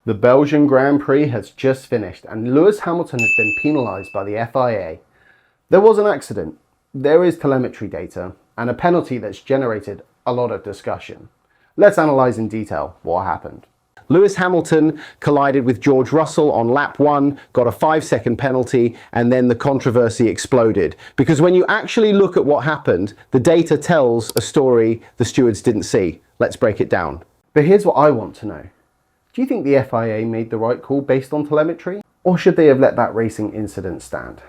The Belgian Grand Prix has just finished and Lewis Hamilton has been penalised by the FIA. There was an accident, there is telemetry data, and a penalty that's generated a lot of discussion. Let's analyse in detail what happened. Lewis Hamilton collided with George Russell on lap 1, got a 5-second penalty, and then the controversy exploded. Because when you actually look at what happened, the data tells a story the stewards didn't see. Let's break it down. But here's what I want to know. Do you think the FIA made the right call based on telemetry? Or should they have let that racing incident stand?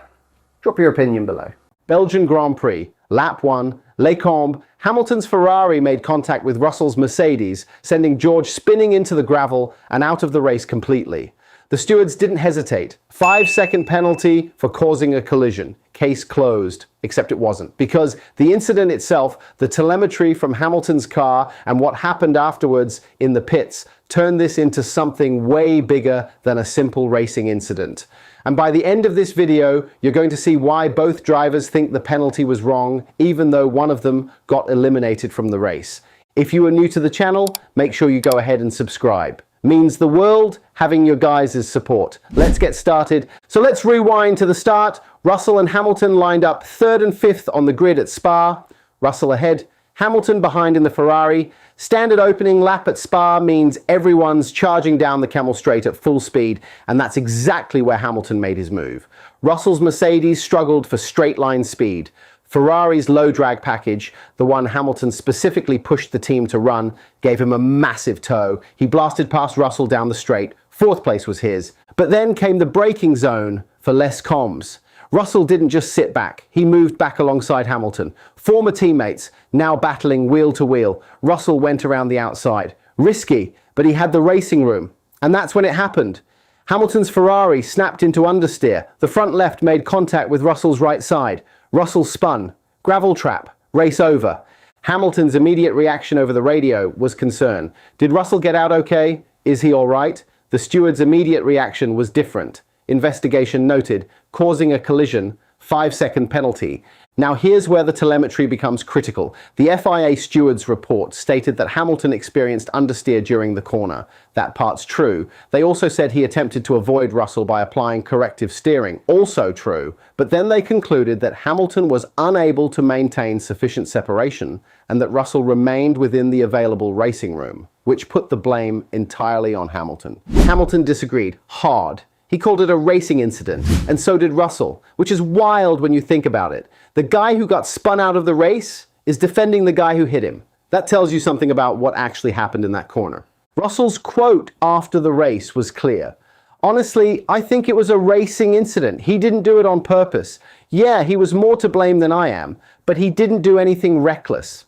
Drop your opinion below. Belgian Grand Prix, lap 1, Les Combes, Hamilton's Ferrari made contact with Russell's Mercedes, sending George spinning into the gravel and out of the race completely. The stewards didn't hesitate. 5-second penalty for causing a collision. Case closed. Except it wasn't. Because the incident itself, the telemetry from Hamilton's car and what happened afterwards in the pits turned this into something way bigger than a simple racing incident. And by the end of this video, you're going to see why both drivers think the penalty was wrong, even though one of them got eliminated from the race. If you are new to the channel, make sure you go ahead and subscribe. Means the world having your guys' support. Let's get started. So let's rewind to the start. Russell and Hamilton lined up 3rd and 5th on the grid at Spa. Russell ahead, Hamilton behind in the Ferrari. Standard opening lap at Spa means everyone's charging down the Camel Straight at full speed, and that's exactly where Hamilton made his move. Russell's Mercedes struggled for straight line speed. Ferrari's low drag package, the one Hamilton specifically pushed the team to run, gave him a massive tow. He blasted past Russell down the straight. 4th place was his. But then came the braking zone for Les Combes. Russell didn't just sit back, he moved back alongside Hamilton. Former teammates, now battling wheel to wheel. Russell went around the outside. Risky, but he had the racing room. And that's when it happened. Hamilton's Ferrari snapped into understeer. The front left made contact with Russell's right side. Russell spun. Gravel trap. Race over. Hamilton's immediate reaction over the radio was concern. Did Russell get out okay? Is he all right? The steward's immediate reaction was different. Investigation noted, causing a collision, 5-second penalty. Now here's where the telemetry becomes critical. The FIA stewards report stated that Hamilton experienced understeer during the corner. That part's true. They also said he attempted to avoid Russell by applying corrective steering. Also true. But then they concluded that Hamilton was unable to maintain sufficient separation and that Russell remained within the available racing room, which put the blame entirely on Hamilton. Hamilton disagreed hard. He called it a racing incident, and so did Russell, which is wild when you think about it. The guy who got spun out of the race is defending the guy who hit him. That tells you something about what actually happened in that corner. Russell's quote after the race was clear. Honestly, I think it was a racing incident. He didn't do it on purpose. Yeah, he was more to blame than I am, but he didn't do anything reckless.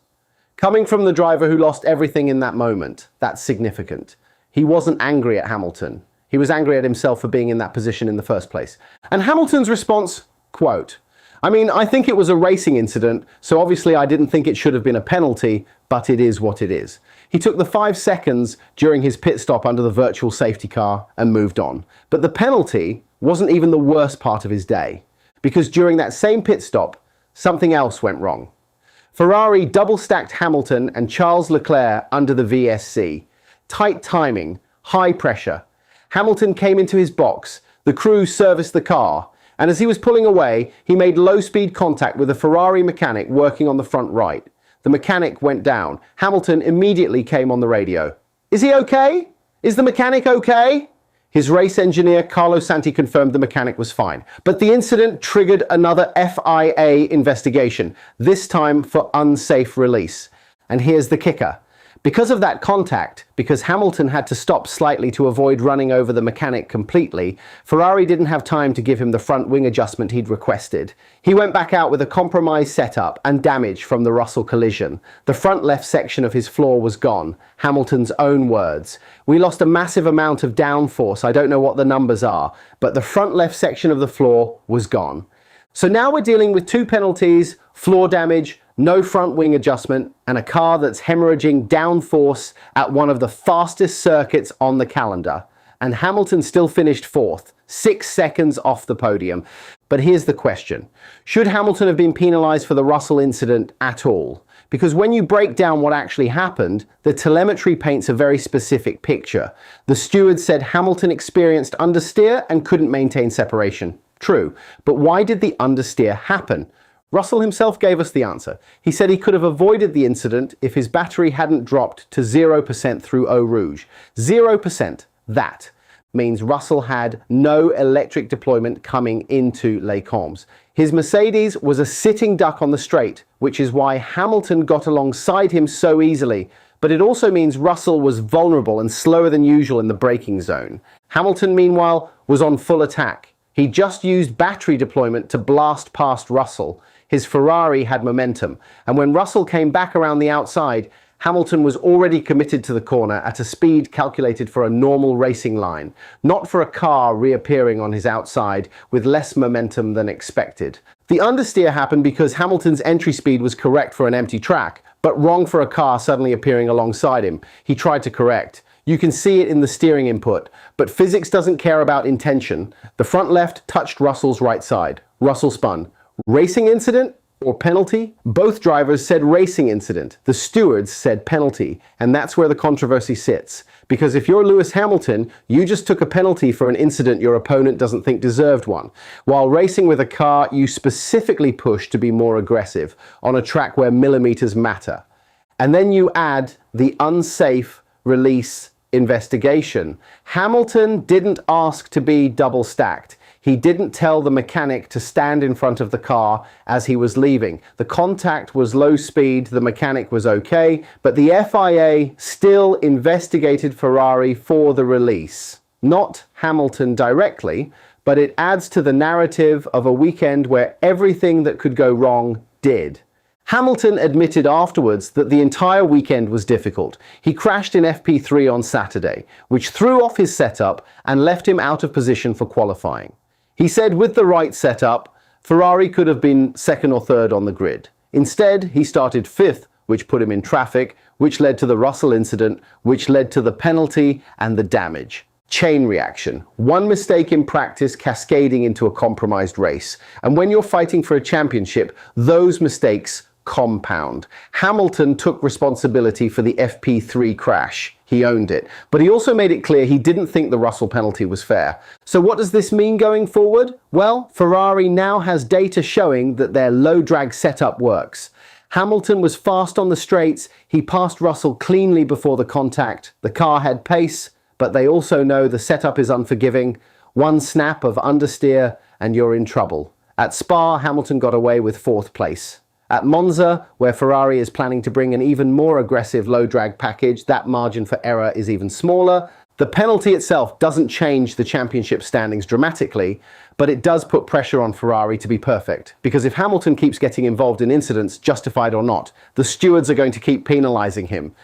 Coming from the driver who lost everything in that moment, that's significant. He wasn't angry at Hamilton. He was angry at himself for being in that position in the first place. And Hamilton's response, quote, I think it was a racing incident, so obviously I didn't think it should have been a penalty, but it is what it is. He took the 5 seconds during his pit stop under the virtual safety car and moved on. But the penalty wasn't even the worst part of his day, because during that same pit stop, something else went wrong. Ferrari double-stacked Hamilton and Charles Leclerc under the VSC. Tight timing, high pressure. Hamilton came into his box, the crew serviced the car, and as he was pulling away, he made low-speed contact with a Ferrari mechanic working on the front right. The mechanic went down. Hamilton immediately came on the radio. Is he okay? Is the mechanic okay? His race engineer, Carlos Santi, confirmed the mechanic was fine. But the incident triggered another FIA investigation, this time for unsafe release. And here's the kicker. Because of that contact, because Hamilton had to stop slightly to avoid running over the mechanic completely, Ferrari didn't have time to give him the front wing adjustment he'd requested. He went back out with a compromised setup and damage from the Russell collision. The front left section of his floor was gone. Hamilton's own words. We lost a massive amount of downforce, I don't know what the numbers are, but the front left section of the floor was gone. So now we're dealing with 2 penalties, floor damage, no front wing adjustment, and a car that's hemorrhaging downforce at one of the fastest circuits on the calendar. And Hamilton still finished 4th, 6 seconds off the podium. But here's the question. Should Hamilton have been penalised for the Russell incident at all? because when you break down what actually happened, the telemetry paints a very specific picture. The stewards said Hamilton experienced understeer and couldn't maintain separation. True, but why did the understeer happen? Russell himself gave us the answer. He said he could have avoided the incident if his battery hadn't dropped to 0% through Eau Rouge. 0%, that means Russell had no electric deployment coming into Les Combes. His Mercedes was a sitting duck on the straight, which is why Hamilton got alongside him so easily. But it also means Russell was vulnerable and slower than usual in the braking zone. Hamilton, meanwhile, was on full attack. He just used battery deployment to blast past Russell. His Ferrari had momentum, and when Russell came back around the outside, Hamilton was already committed to the corner at a speed calculated for a normal racing line, not for a car reappearing on his outside with less momentum than expected. The understeer happened because Hamilton's entry speed was correct for an empty track, but wrong for a car suddenly appearing alongside him. He tried to correct. You can see it in the steering input, but physics doesn't care about intention. The front left touched Russell's right side. Russell spun. Racing incident or penalty? Both drivers said racing incident. The stewards said penalty, and that's where the controversy sits. Because if you're Lewis Hamilton, you just took a penalty for an incident your opponent doesn't think deserved one. While racing with a car, you specifically push to be more aggressive on a track where millimeters matter. And then you add the unsafe release investigation. Hamilton didn't ask to be double stacked. He didn't tell the mechanic to stand in front of the car as he was leaving. The contact was low speed, the mechanic was okay, but the FIA still investigated Ferrari for the release. Not Hamilton directly, but it adds to the narrative of a weekend where everything that could go wrong did. Hamilton admitted afterwards that the entire weekend was difficult. He crashed in FP3 on Saturday, which threw off his setup and left him out of position for qualifying. He said with the right setup, Ferrari could have been second or third on the grid. Instead, he started fifth, which put him in traffic, which led to the Russell incident, which led to the penalty and the damage. Chain reaction. One mistake in practice cascading into a compromised race. And when you're fighting for a championship, those mistakes compound. Hamilton took responsibility for the FP3 crash. He owned it. But he also made it clear he didn't think the Russell penalty was fair. So what does this mean going forward? Well, Ferrari now has data showing that their low drag setup works. Hamilton was fast on the straights. He passed Russell cleanly before the contact. The car had pace, but they also know the setup is unforgiving. One snap of understeer and you're in trouble. At Spa, Hamilton got away with fourth place. At Monza, where Ferrari is planning to bring an even more aggressive low-drag package, that margin for error is even smaller. The penalty itself doesn't change the championship standings dramatically, but it does put pressure on Ferrari to be perfect. Because if Hamilton keeps getting involved in incidents, justified or not, the stewards are going to keep penalizing him.